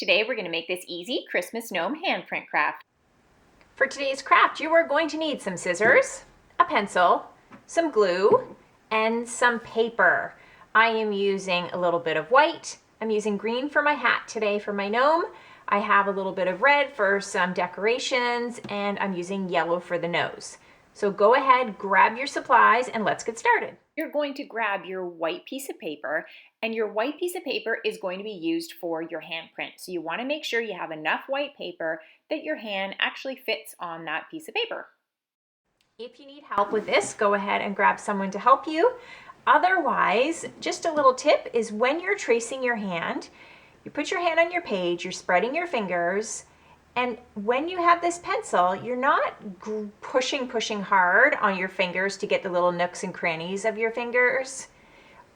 Today we're going to make this easy Christmas gnome handprint craft. For today's craft, you are going to need some scissors, a pencil, some glue, and some paper. I am using a little bit of white. I'm using green for my hat today for my gnome. I have a little bit of red for some decorations, and I'm using yellow for the nose. So go ahead, grab your supplies, and let's get started. You're going to grab your white piece of paper, and your white piece of paper is going to be used for your handprint. So you want to make sure you have enough white paper that your hand actually fits on that piece of paper. If you need help with this, go ahead and grab someone to help you. Otherwise, just a little tip is when you're tracing your hand, you put your hand on your page, you're spreading your fingers, and when you have this pencil, you're not pushing hard on your fingers to get the little nooks and crannies of your fingers.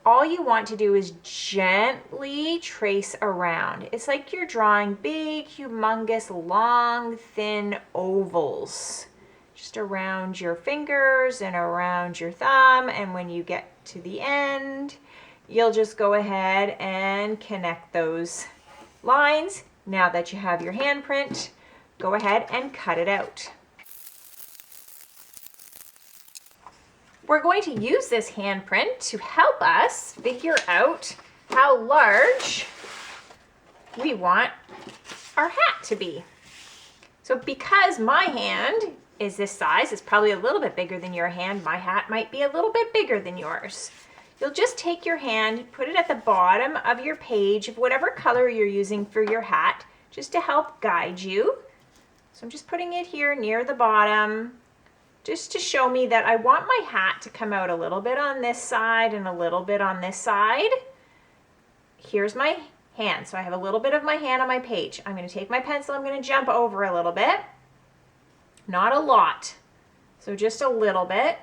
All you want to do is gently trace around. It's like you're drawing big, humongous, long, thin ovals just around your fingers and around your thumb. And when you get to the end, you'll just go ahead and connect those lines. Now that you have your handprint, go ahead and cut it out. We're going to use this handprint to help us figure out how large we want our hat to be. So because my hand is this size, it's probably a little bit bigger than your hand, my hat might be a little bit bigger than yours. You'll just take your hand, put it at the bottom of your page of whatever color you're using for your hat, just to help guide you. So I'm just putting it here near the bottom, just to show me that I want my hat to come out a little bit on this side and a little bit on this side. Here's my hand. So I have a little bit of my hand on my page. I'm going to take my pencil, I'm going to jump over a little bit. Not a lot, so just a little bit.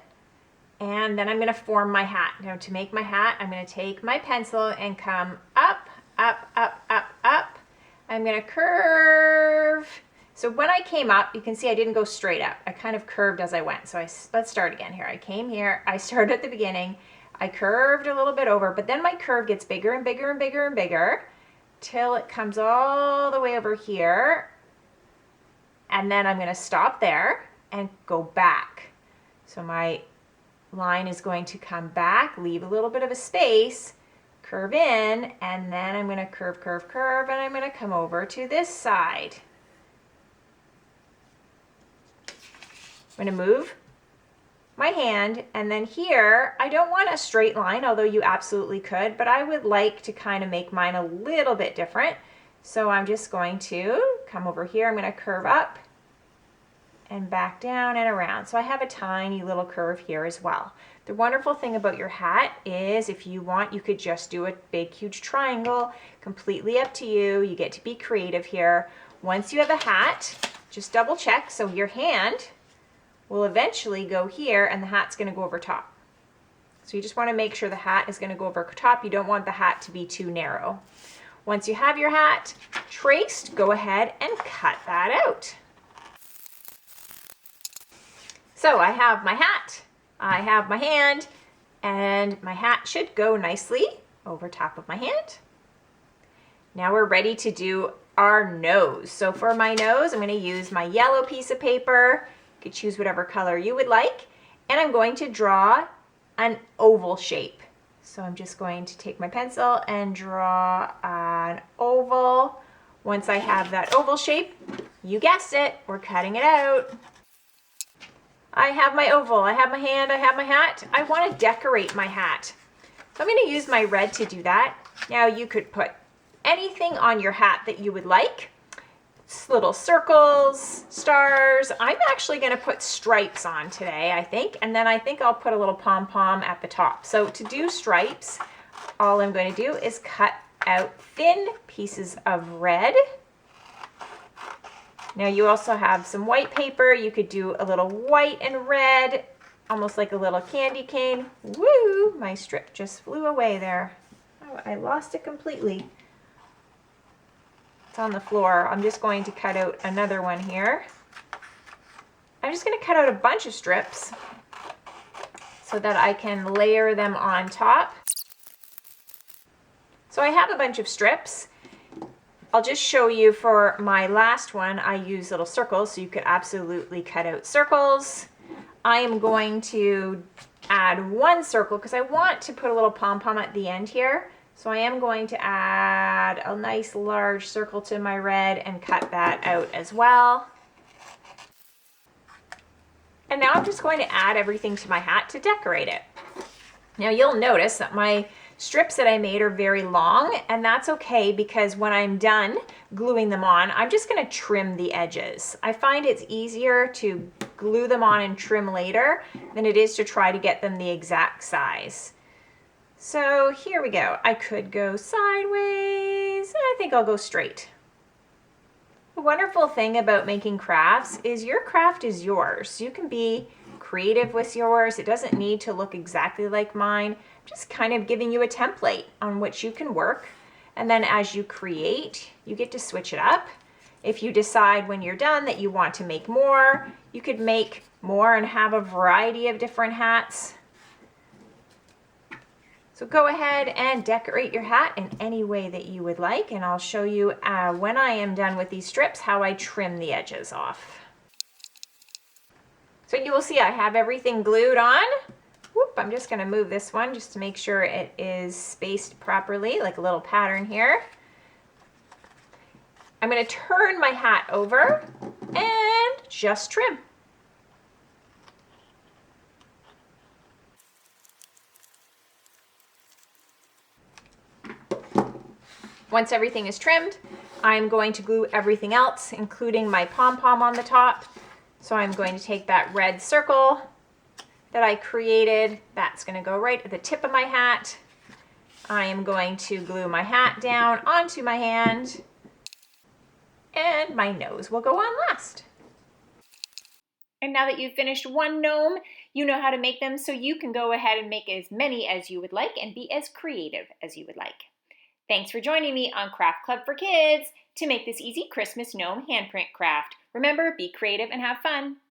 And then I'm going to form my hat. Now to make my hat, I'm going to take my pencil and come up, up, up, up, up. I'm going to curve. So when I came up, you can see I didn't go straight up. I kind of curved as I went. So let's start again here. I came here, I started at the beginning, I curved a little bit over, but then my curve gets bigger and bigger and bigger and bigger till it comes all the way over here. And then I'm going to stop there and go back. So my line is going to come back, leave a little bit of a space, curve in, and then I'm going to curve, curve, curve, and I'm going to come over to this side. I'm going to move my hand, and then here, I don't want a straight line, although you absolutely could, but I would like to kind of make mine a little bit different. So I'm just going to come over here, I'm going to curve up and back down and around. So I have a tiny little curve here as well. The wonderful thing about your hat is if you want, you could just do a big, huge triangle, completely up to you. You get to be creative here. Once you have a hat, just double check. So your hand will eventually go here and the hat's going to go over top. So you just want to make sure the hat is going to go over top. You don't want the hat to be too narrow. Once you have your hat traced, go ahead and cut that out. So I have my hat, I have my hand, and my hat should go nicely over top of my hand. Now we're ready to do our nose. So for my nose, I'm going to use my yellow piece of paper. You could choose whatever color you would like. And I'm going to draw an oval shape. So I'm just going to take my pencil and draw an oval. Once I have that oval shape, you guessed it, we're cutting it out. I have my oval, I have my hand, I have my hat. I want to decorate my hat. So I'm going to use my red to do that. Now you could put anything on your hat that you would like. Little circles, stars. I'm actually going to put stripes on today, I think. And then I think I'll put a little pom-pom at the top. So to do stripes, all I'm going to do is cut out thin pieces of red. Now you also have some white paper. You could do a little white and red, almost like a little candy cane. Woo! My strip just flew away there. Oh, I lost it completely. It's on the floor. I'm just going to cut out another one here. I'm just going to cut out a bunch of strips so that I can layer them on top. So I have a bunch of strips. I'll just show you for my last one, I use little circles, so you could absolutely cut out circles. I am going to add one circle because I want to put a little pom-pom at the end here. So I am going to add a nice large circle to my red and cut that out as well. And now I'm just going to add everything to my hat to decorate it. Now you'll notice that my strips that I made are very long, and that's okay because when I'm done gluing them on, I'm just going to trim the edges. I find it's easier to glue them on and trim later than it is to try to get them the exact size. So here we go. I could go sideways, and I think I'll go straight. The wonderful thing about making crafts is your craft is yours. You can be creative with yours. It doesn't need to look exactly like mine. I'm just kind of giving you a template on which you can work. And then as you create, you get to switch it up. If you decide when you're done that you want to make more, you could make more and have a variety of different hats. So go ahead and decorate your hat in any way that you would like, and I'll show you when I am done with these strips how I trim the edges off. So you will see I have everything glued on. Whoop, I'm just going to move this one just to make sure it is spaced properly, like a little pattern here. I'm going to turn my hat over and just trim. Once everything is trimmed, I'm going to glue everything else, including my pom-pom on the top. So I'm going to take that red circle that I created. That's going to go right at the tip of my hat. I am going to glue my hat down onto my hand, and my nose will go on last. And now that you've finished one gnome, you know how to make them, so you can go ahead and make as many as you would like and be as creative as you would like. Thanks for joining me on Craft Club for Kids to make this easy Christmas gnome handprint craft. Remember, be creative and have fun.